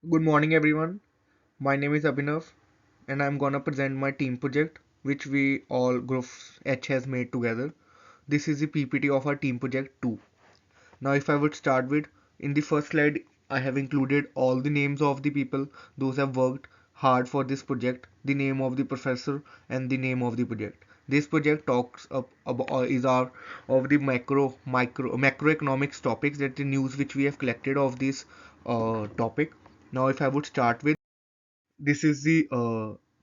Good morning, everyone. My name is Abhinav, and I'm gonna present my team project, which we all Group H has made together. This is the PPT of our team project 2. Now, if I would start with, in the first slide, I have included all the names of the people, those have worked hard for this project, the name of the professor, and the name of the project. This project talks about is our of the macroeconomics topics, that the news which we have collected of this topic. Now, if I would start with, this is the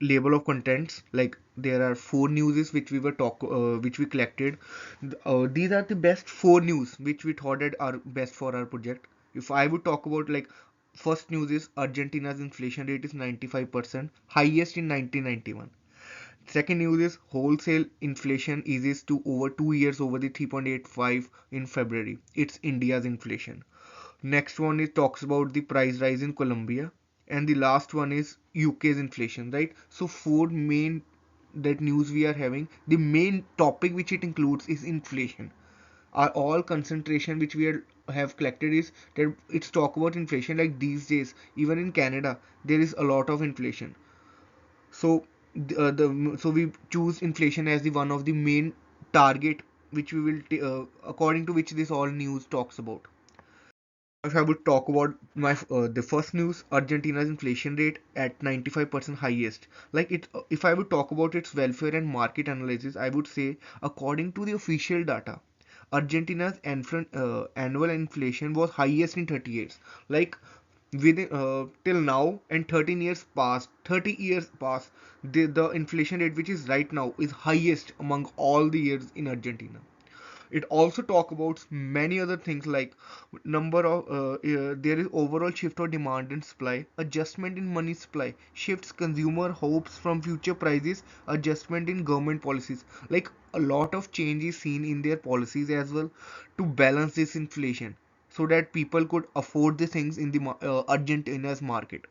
label of contents. Like there are four newses which we collected. These are the best four news which we thought that are best for our project. If I would talk about, like, first news is Argentina's inflation rate is 95%, highest in 1991. Second news is wholesale inflation eases to over 2 years over the 3.85 in February. It's India's inflation. Next one is talks about the price rise in Colombia, and the last one is UK's inflation, right? So four main that news we are having. The main topic which it includes is inflation. Our all concentration which have collected is that it's talk about inflation. Like these days, even in Canada, there is a lot of inflation. So so we choose inflation as the one of the main target which we will according to which this all news talks about. If I would talk about the first news, Argentina's inflation rate at 95% highest. Like it, if I would talk about its welfare and market analysis, I would say according to the official data, Argentina's annual inflation was highest in 30 years. Like within till now, and 13 years past, 30 years past, the inflation rate which is right now is highest among all the years in Argentina. It also talk about many other things, like number of there is overall shift of demand and supply, adjustment in money supply, shifts consumer hopes from future prices, adjustment in government policies. Like a lot of change is seen in their policies as well to balance this inflation, so that people could afford the things in the Argentina's market.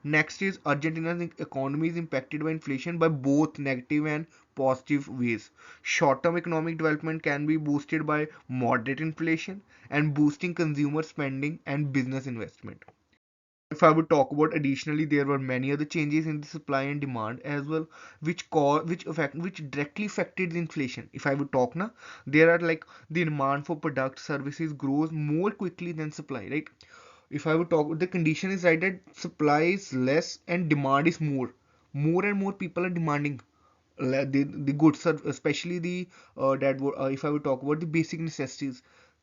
Next is Argentina's economy is impacted by inflation by both negative and positive ways. Short-term economic development can be boosted by moderate inflation and boosting consumer spending and business investment. If I would talk about, additionally, there were many other changes in the supply and demand as well, which directly affected the inflation. If I would talk now, there are like the demand for products, services grows more quickly than supply, right? If I would talk, the condition is right that supply is less and demand is more. More and more people are demanding the goods, especially the if I would talk about the basic necessities,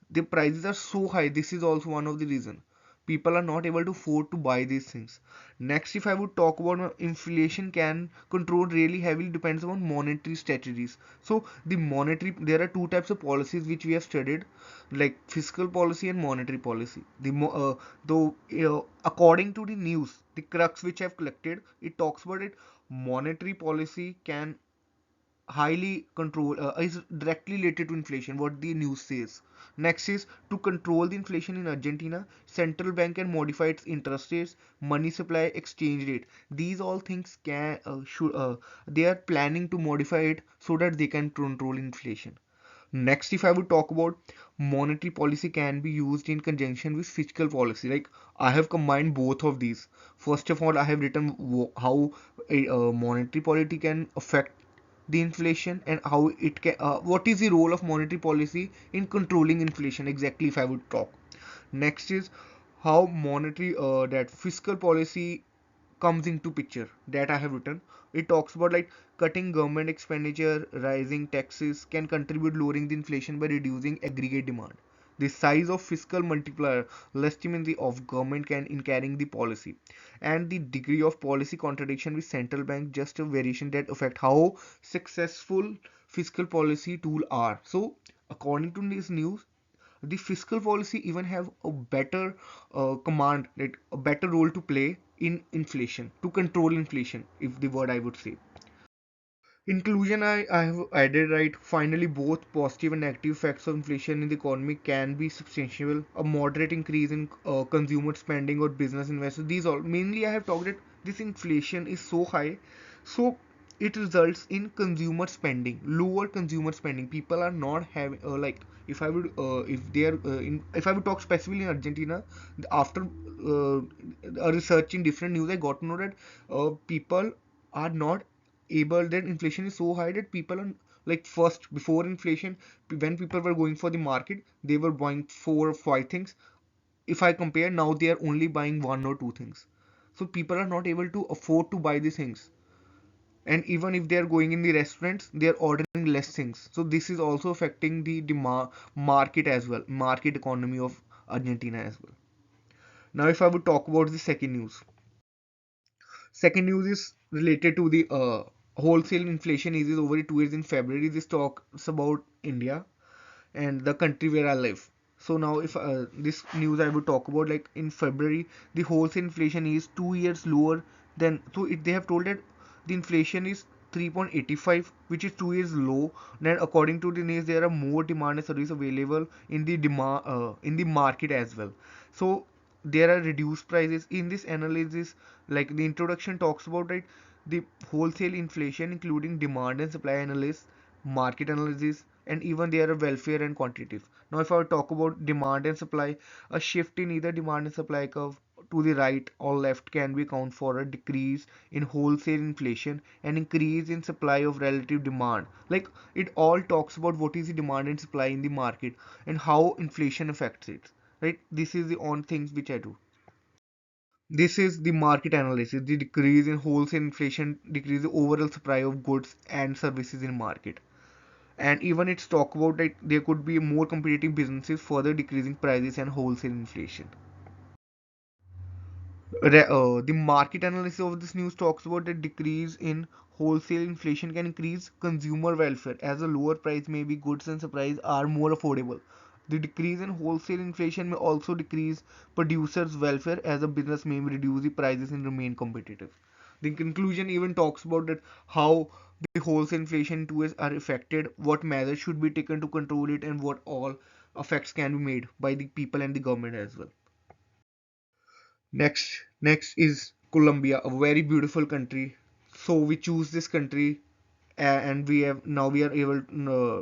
the prices are so high. This is also one of the reason people are not able to afford to buy these things. Next, if I would talk about, inflation can control really heavily depends on monetary strategies. So the monetary, there are two types of policies which we have studied, like fiscal policy and monetary policy. Though according to the news, the crux which I've collected, it talks about it. Monetary policy can highly control is directly related to inflation, what the news says. Next is to control the inflation in Argentina, central bank can modify its interest rates, money supply, exchange rate. These all things can should they are planning to modify it so that they can control inflation. Next, if I would talk about, monetary policy can be used in conjunction with fiscal policy. Like I have combined both of these. First of all, I have written how monetary policy can affect the inflation, and how it can what is the role of monetary policy in controlling inflation exactly, if I would talk. Next is how monetary that fiscal policy comes into picture, that I have written. It talks about like cutting government expenditure, rising taxes can contribute lowering the inflation by reducing aggregate demand. The size of fiscal multiplier legitimacy of government can in carrying the policy, and the degree of policy contradiction with central bank just a variation that affect how successful fiscal policy tool are. So according to this news, the fiscal policy even have a better command, like a better role to play in inflation, to control inflation, if the word I would say. Inclusion, I have added, right, finally both positive and negative effects of inflation in the economy can be substantial. A moderate increase in consumer spending or business investment, these all mainly I have talked that this inflation is so high. So it results in consumer spending, lower consumer spending. People are not having if I would if they are in if I would talk specifically in Argentina, after a research in different news, I got to know that people are not able, that inflation is so high that people are like, first before inflation, when people were going for the market, they were buying 4 or 5 things. If I compare now, they are only buying 1 or 2 things. So people are not able to afford to buy these things, and even if they are going in the restaurants, they are ordering less things. So this is also affecting the demand market as well, market economy of Argentina as well. Now if I would talk about the second news is related to the wholesale inflation is over 2 years in February. This talks about India and the country where I live. So now, if this news I would talk about, like in February, the wholesale inflation is 2 years lower than. So they have told that the inflation is 3.85, which is 2 years low. Then according to the news, there are more demand and service available in the demand in the market as well. So there are reduced prices in this analysis. Like the introduction talks about, right, the wholesale inflation including demand and supply analysis, market analysis, and even their welfare and quantitative. Now, if I talk about demand and supply, a shift in either demand and supply curve to the right or left can be account for a decrease in wholesale inflation and increase in supply of relative demand. Like it all talks about what is the demand and supply in the market and how inflation affects it. Right? This is the on things which I do. This is the market analysis. The decrease in wholesale inflation decrease the overall supply of goods and services in market. And even it's talk about that there could be more competitive businesses further decreasing prices and wholesale inflation. The market analysis of this news talks about that decrease in wholesale inflation can increase consumer welfare as a lower price maybe goods and supplies are more affordable. The decrease in wholesale inflation may also decrease producers' welfare as a business may reduce the prices and remain competitive. The conclusion even talks about that how the wholesale inflation too is are affected, what measures should be taken to control it, and what all effects can be made by the people and the government as well. Next is Colombia, a very beautiful country. So we choose this country, and we are able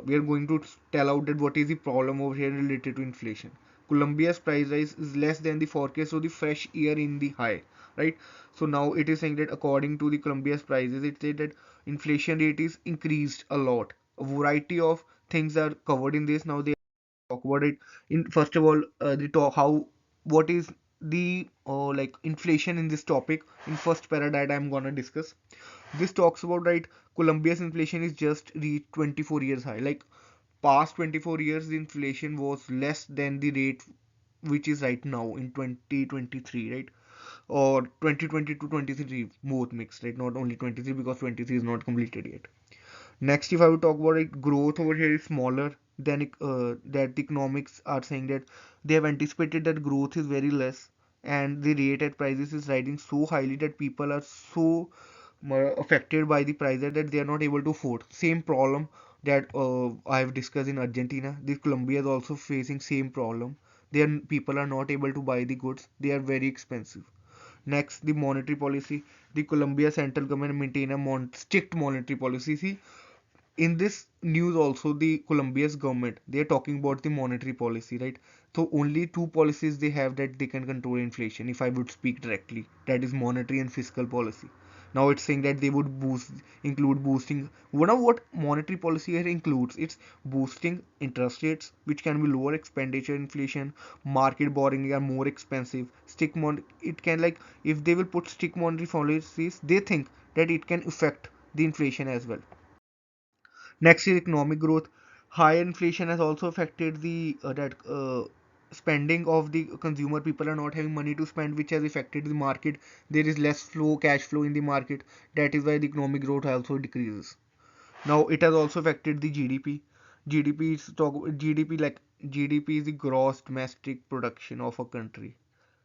we are going to tell out that what is the problem over here related to inflation. Colombia's price rise is less than the forecast of the fresh year in the high, right? So now it is saying that according to the Colombia's prices, it said that inflation rate is increased a lot. A variety of things are covered in this. Now they talk about it. In first of all, the talk how what is the like inflation in this topic. In first para that I'm gonna discuss. This talks about, right, Colombia's inflation is just reached 24 years high. Like past 24 years, the inflation was less than the rate which is right now in 2023, right? Or 2020 to 23, both mixed, right? Not only 23 because 23 is not completed yet. Next, if I would talk about it, growth over here is smaller than that. The economics are saying that they have anticipated that growth is very less, and the rate at prices is rising so highly that people are so affected by the price that they are not able to afford. Same problem that I have discussed in Argentina. The Colombia is also facing same problem. Their people are not able to buy the goods. They are very expensive. Next, the monetary policy. The Colombia central government maintain a strict monetary policy. See, in this news also the Colombia's government, they are talking about the monetary policy, right? So only two policies they have that they can control inflation, if I would speak directly, that is monetary and fiscal policy. Now it's saying that they would include boosting one of what monetary policy here includes, it's boosting interest rates which can be lower expenditure inflation, market borrowing are more expensive, it can like if they will put strict monetary policies, they think that it can affect the inflation as well. Next is economic growth. Higher inflation has also affected the that spending of the consumer. People are not having money to spend, which has affected the market. There is less cash flow in the market. That is why the economic growth also decreases. Now it has also affected the GDP. GDP like GDP is the gross domestic production of a country.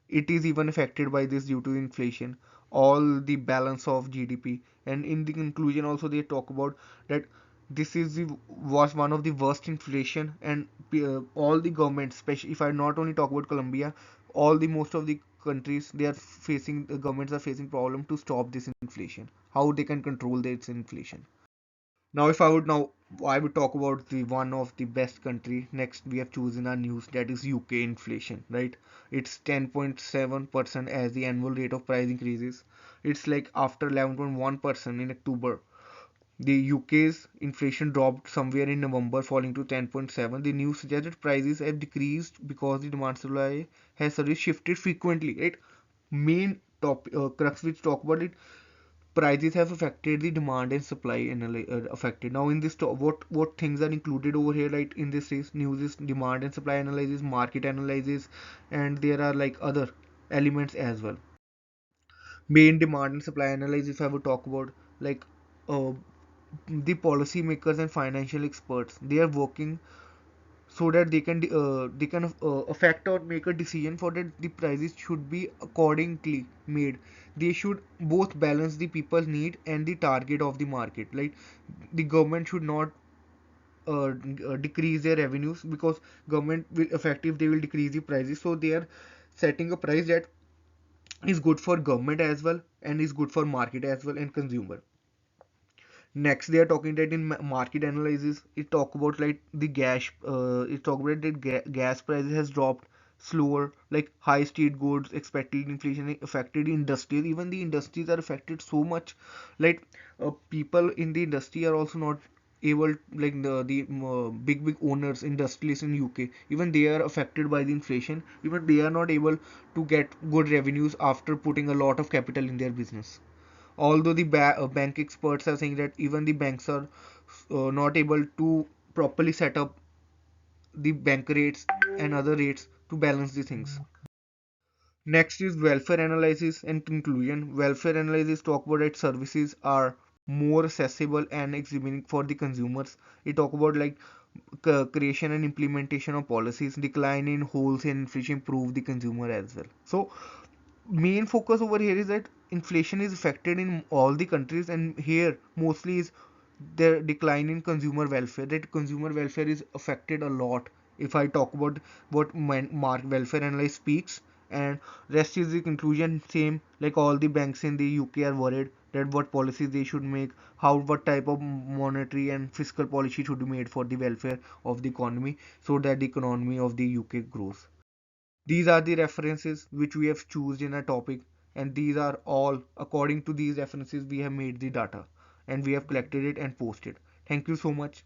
It is even affected by this due to inflation, all the balance of GDP. And in the conclusion also they talk about that this is the was one of the worst inflation, and all the governments, especially if I not only talk about Colombia, all the most of the countries, they are facing, the governments are facing problem to stop this inflation, how they can control this inflation. Now, if I would now, I would talk about the one of the best country. Next, we have chosen our news, that is UK inflation, right? It's 10.7% as the annual rate of price increases. It's like after 11.1% in October. The UK's inflation dropped somewhere in November, falling to 10.7. The news suggested prices have decreased because the demand supply has suddenly shifted frequently. Right? Main top crux which talk about it, prices have affected the demand and supply affected. Now in this what things are included over here, right? In this is news is demand and supply analysis, market analysis, and there are like other elements as well. Main demand and supply analysis, if I would talk about, like uh, the policymakers and financial experts, they are working so that they can affect or make a decision for that the prices should be accordingly made. They should both balance the people's need and the target of the market. Like the government should not decrease their revenues, because government will affect if they will decrease the prices. So they are setting a price that is good for government as well and is good for market as well and consumer. Next, they are talking that in market analysis, it talk about like the gas. It talk about that gas prices has dropped slower. Like high street goods, expected inflation affected industries. Even the industries are affected so much. Like people in the industry are also not able, like the big owners, industrialists in UK. Even they are affected by the inflation. Even they are not able to get good revenues after putting a lot of capital in their business. Although the bank experts are saying that even the banks are not able to properly set up the bank rates and other rates to balance the things. Next is welfare analysis and conclusion. Welfare analysis talk about that services are more accessible and exhibiting for the consumers. It talk about like creation and implementation of policies, decline in wholesale inflation, improve the consumer as well. So main focus over here is that inflation is affected in all the countries, and here mostly is the decline in consumer welfare. That consumer welfare is affected a lot. If I talk about what mark welfare analyst speaks, and rest is the conclusion same, like all the banks in the UK are worried that what policies they should make, how what type of monetary and fiscal policy should be made for the welfare of the economy, so that the economy of the UK grows. These are the references which we have chosen in a topic, and these are all according to these references we have made the data and we have collected it and posted. Thank you so much.